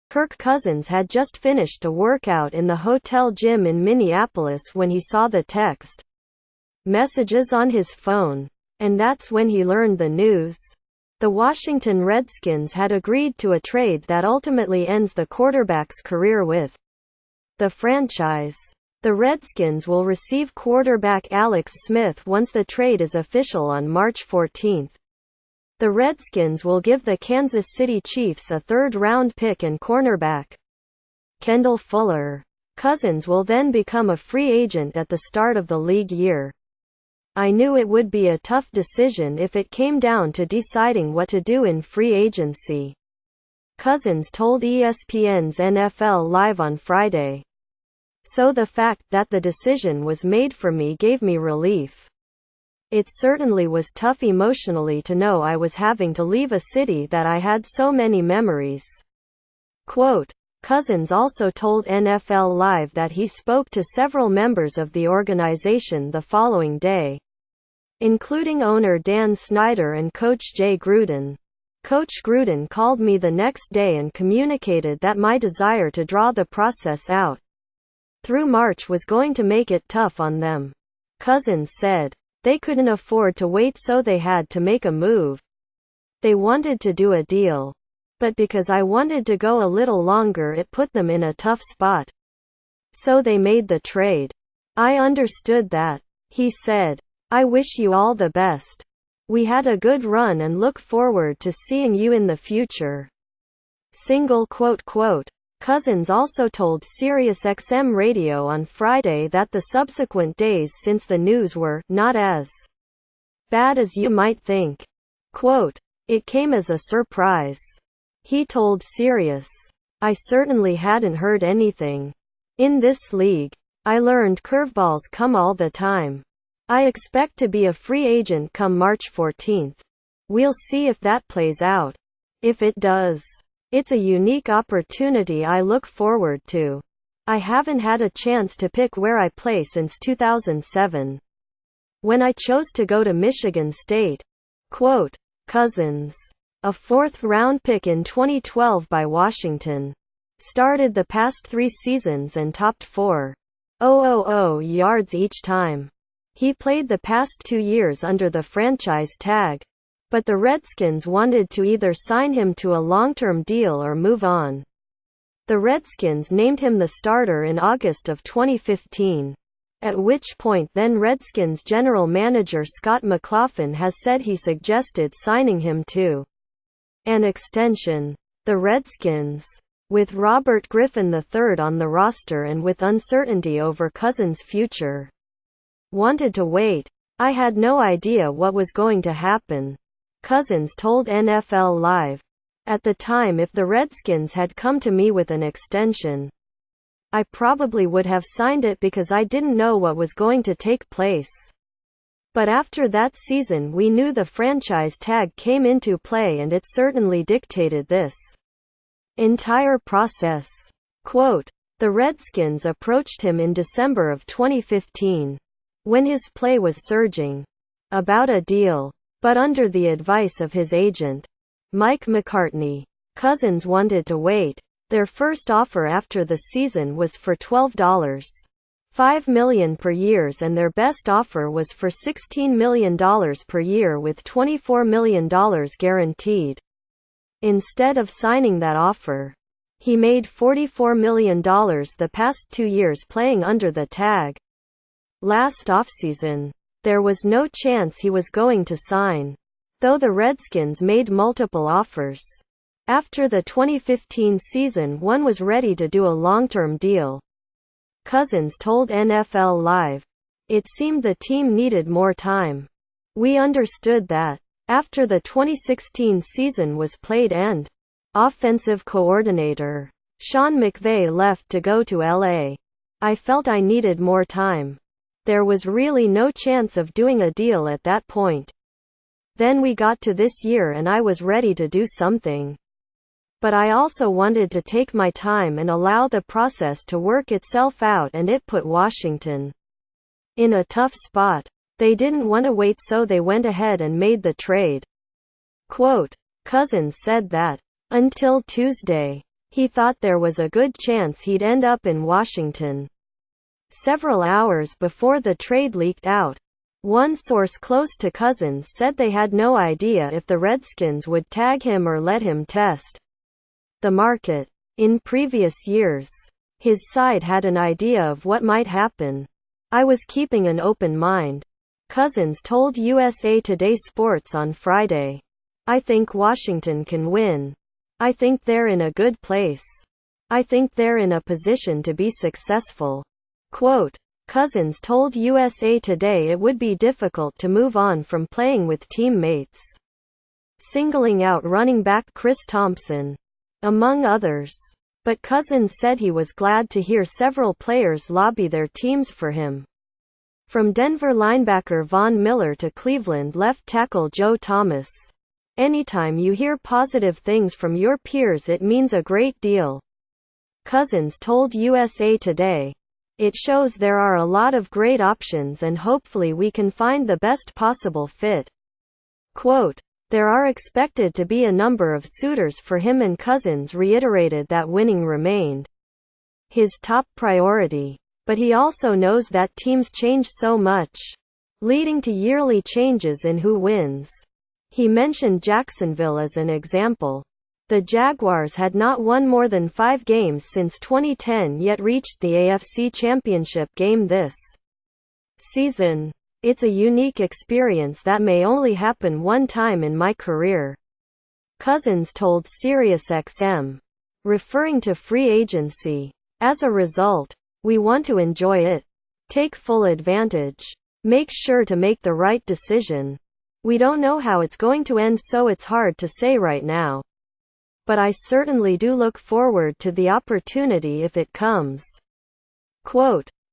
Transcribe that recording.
Kirk Cousins had just finished a workout in the hotel gym in Minneapolis when he saw the text messages on his phone. And that's when he learned the news. The Washington Redskins had agreed to a trade that ultimately ends the quarterback's career with the franchise. The Redskins will receive quarterback Alex Smith once the trade is official on March 14. The Redskins will give the Kansas City Chiefs a third-round pick and cornerback Kendall Fuller. Cousins will then become a free agent at the start of the league year. I knew it would be a tough decision if it came down to deciding what to do in free agency, Cousins told ESPN's NFL Live on Friday. So the fact that the decision was made for me gave me relief. It certainly was tough emotionally to know I was having to leave a city that I had so many memories. Quote, Cousins also told NFL Live that he spoke to several members of the organization the following day, including owner Dan Snyder and coach Jay Gruden. Coach Gruden called me the next day and communicated that my desire to draw the process out through March was going to make it tough on them. Cousins said, they couldn't afford to wait, so they had to make a move. They wanted to do a deal. But because I wanted to go a little longer, it put them in a tough spot. So they made the trade. I understood that. He said, I wish you all the best. We had a good run and look forward to seeing you in the future. Cousins also told SiriusXM Radio on Friday that the subsequent days since the news were not as bad as you might think. Quote, it came as a surprise. He told Sirius, I certainly hadn't heard anything. In this league, I learned curveballs come all the time. I expect to be a free agent come March 14. We'll see if that plays out. If it does, it's a unique opportunity I look forward to. I haven't had a chance to pick where I play since 2007, when I chose to go to Michigan State. Quote, Cousins, a fourth-round pick in 2012 by Washington, started the past 3 seasons and topped 4,000 yards each time. He played the past 2 years under the franchise tag, but the Redskins wanted to either sign him to a long-term deal or move on. The Redskins named him the starter in August of 2015, at which point then Redskins general manager Scott McLaughlin has said he suggested signing him to an extension. The Redskins, with Robert Griffin III on the roster and with uncertainty over Cousins' future, wanted to wait. I had no idea what was going to happen, Cousins told NFL Live. At the time, if the Redskins had come to me with an extension, I probably would have signed it because I didn't know what was going to take place. But after that season we knew the franchise tag came into play, and it certainly dictated this entire process. Quote, the Redskins approached him in December of 2015, when his play was surging, about a deal. But under the advice of his agent, Mike McCartney, Cousins wanted to wait. Their first offer after the season was for $12.5 million per year, and their best offer was for $16 million per year with $24 million guaranteed. Instead of signing that offer, he made $44 million the past 2 years playing under the tag. Last offseason, there was no chance he was going to sign, though the Redskins made multiple offers. After the 2015 season, one was ready to do a long-term deal. Cousins told NFL Live, it seemed the team needed more time. We understood that. After the 2016 season was played and offensive coordinator Sean McVay left to go to LA, I felt I needed more time. There was really no chance of doing a deal at that point. Then we got to this year and I was ready to do something. But I also wanted to take my time and allow the process to work itself out, and it put Washington in a tough spot. They didn't want to wait, so they went ahead and made the trade. Quote, Cousins said that, until Tuesday, he thought there was a good chance he'd end up in Washington. Several hours before the trade leaked out, one source close to Cousins said they had no idea if the Redskins would tag him or let him test the market. In previous years, his side had an idea of what might happen. I was keeping an open mind, Cousins told USA Today Sports on Friday. I think Washington can win. I think they're in a good place. I think they're in a position to be successful. Quote, Cousins told USA Today it would be difficult to move on from playing with teammates, singling out running back Chris Thompson, among others. But Cousins said he was glad to hear several players lobby their teams for him. From Denver linebacker Von Miller to Cleveland left tackle Joe Thomas. Anytime you hear positive things from your peers, it means a great deal, Cousins told USA Today. It shows there are a lot of great options and hopefully we can find the best possible fit. Quote, there are expected to be a number of suitors for him, and Cousins reiterated that winning remained his top priority. But he also knows that teams change so much, leading to yearly changes in who wins. He mentioned Jacksonville as an example. The Jaguars had not won more than 5 games since 2010 yet reached the AFC Championship game this season. It's a unique experience that may only happen one time in my career, Cousins told SiriusXM, referring to free agency. As a result, we want to enjoy it, take full advantage, make sure to make the right decision. We don't know how it's going to end, so it's hard to say right now. But I certainly do look forward to the opportunity if it comes. Quote,